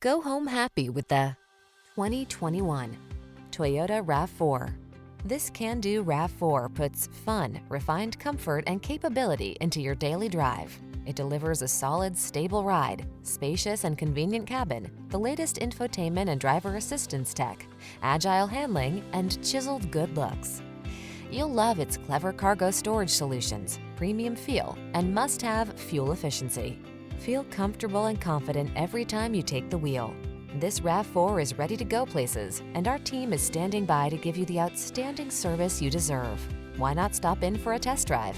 Go home happy with the 2021 Toyota RAV4. This can-do RAV4 puts fun, refined comfort, and capability into your daily drive. It delivers a solid, stable ride, spacious and convenient cabin, the latest infotainment and driver assistance tech, agile handling, and chiseled good looks. You'll love its clever cargo storage solutions, premium feel, and must-have fuel efficiency. Feel comfortable and confident every time you take the wheel. This RAV4 is ready to go places, and our team is standing by to give you the outstanding service you deserve. Why not stop in for a test drive?